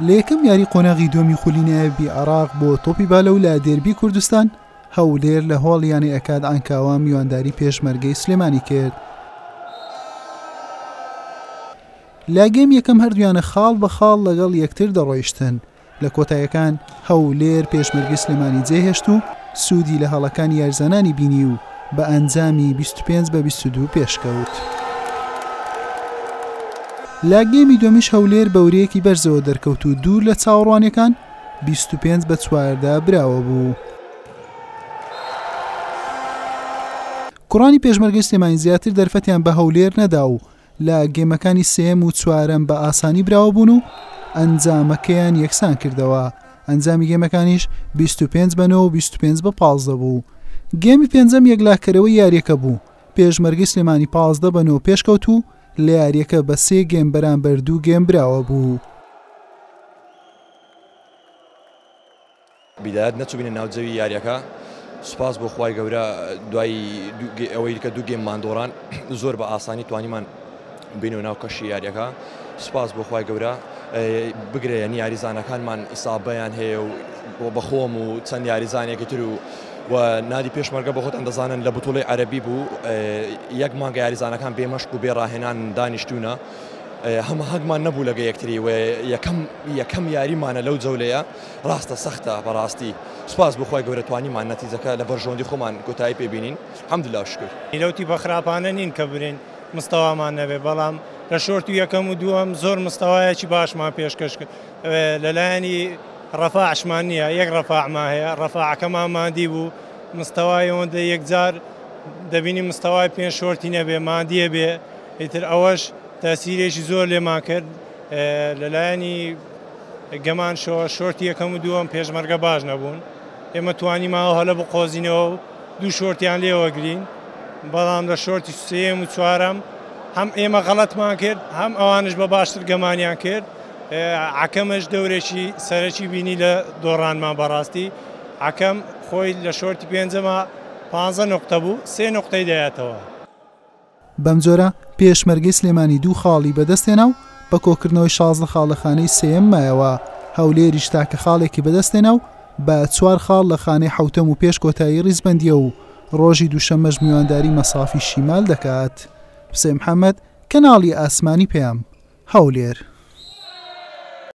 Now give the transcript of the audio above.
لە یەکەم یاری قۆناغی دووەمی خولینایەبی عێراق بۆ تۆپی بالەو لە دێربی کوردستان هەولێر لە هۆڵیانی ئەکاد ئەنکاوە میوانداری پێشمەرگەی سلێمانی کرد. لا گەیم یەکەم هەردوویانە خاڵ بە خاڵ لەگەڵ یەکتر دەڕۆیشتن. لە کۆتاییەکان هەولێر پێشمەرگەی سلێمانی جێهێشت و سوودی لە هەڵەکانی یاریزانانی بینی و بە ئەنجامی 25-22 پێشکەوت. لا گەیمی دومیش هەولێر بەورەیەکی بەرزەوە دەرکەوت و دوور لە چاوەڕوانیەکان 25-4 براوە بوو. کوڕانی پێشمەرگەی سلێمانی زیاتر دەرفەتیان بە هەولێر نەدا و لە گێمەکانی سێم و چوارەم بە ئاسانی براوە بوون و ئەنجامەکەیان یەکسان کردەوە. ئەنجامی گێمەکانیش 25-9 و 25-15 بوو. گێمی پێنجەم یەکلاکەرەوەی یاریەکە بوو. پێشمەرگەی سلێمانی 15-9 پێشکەوت و لە یاریەکە بە 3 گێم بەرامبەر 2 گێم براوە بوو. بیدایەت نەچووبینە ناوجەوی یاریەکە. سوپاس بۆ خوای گەورە دوای ئەوەی کە 2 گێم ماندۆڕان زۆر بە ئاسانی توانیمان بینەوە ناو کەشی یاریەکە. سوپاس بۆ خوای گەورە بگرێ یعنی یاریزانەکانمان ئیسابەیان هەیە و بەخۆم و چەند یاریزانێکی تر و نادی پێشمەرگە بە خۆتان دەزانن لە بتوڵی عەرەبی بوو یەک مانگە یاریزانەکان بێمەشق و بێڕاهێنان دانیشتوونە هەمە هەگمان نەبوو لەگە یەکتری و یەکەم یاریمانە لەو جەولەیە ڕاستە سەختە بەڕاستی. سوپاس بخوای گەورە توانیمان نەتیجەکە لە بەرژۆندی خۆمان کۆتایی پێبینین. حەمدوللا شکر. لەوتی بە خراپانە نین کە برین مستەوامان نەبێ بەڵام لە شۆرتی یەکەم و دووەم زۆر مستەوایەکی باشمان پێشکەش کرد. لەلایەنی ڕەفاعشمان نییە یەک ڕەفاعمان هەیە ڕەفاعەکەمان مادی بوو مستەوای ئەوەندە یەکجار دەبینی مستەوای پێنج شۆرتی نەبێ مادیە بێ ئیتر ئەوەش تاسیرێکی زۆر لێمان کرد. لەلایەنی گەمان شۆرتی یەکەم و دووەم پێشمەرگە باش نەبوون ئێمە توانیماوە هەلە بقۆزینەوە و 2 شۆرتیان لێوەگرین بەڵام لە شۆرتی سێم و چوارەم هەم ئێمە غەڵەتمان کرد هەم ئەوانش بە باشتر گەمانیان کرد. عەکەمش دەورێکی سەرەکی بینی لە دۆڕانمان بەڕاستی عەکەم خۆی لە شۆرتی پێنجەمە 15 نقطە بوو 3 نقطەی دەیاتەوە. بەم جۆرە پێشمەرگەی سلێمانی 2 خاڵی بەدەستێنا و بە کۆکردنەوەی 16 خاڵەخانەی سێم مایەوە. هەولێریش تاکە خاڵێکی بەدەستێنا و بە 4 خاڵ لە خانەی حوتەم و پێش کۆتایی ڕیزبەندیە و ڕۆژی دووشەمەش میوانداری مەسافی شیمال دەکات. حوسێن محەممەد کەناڵی ئاسمانی پێم هەولێر.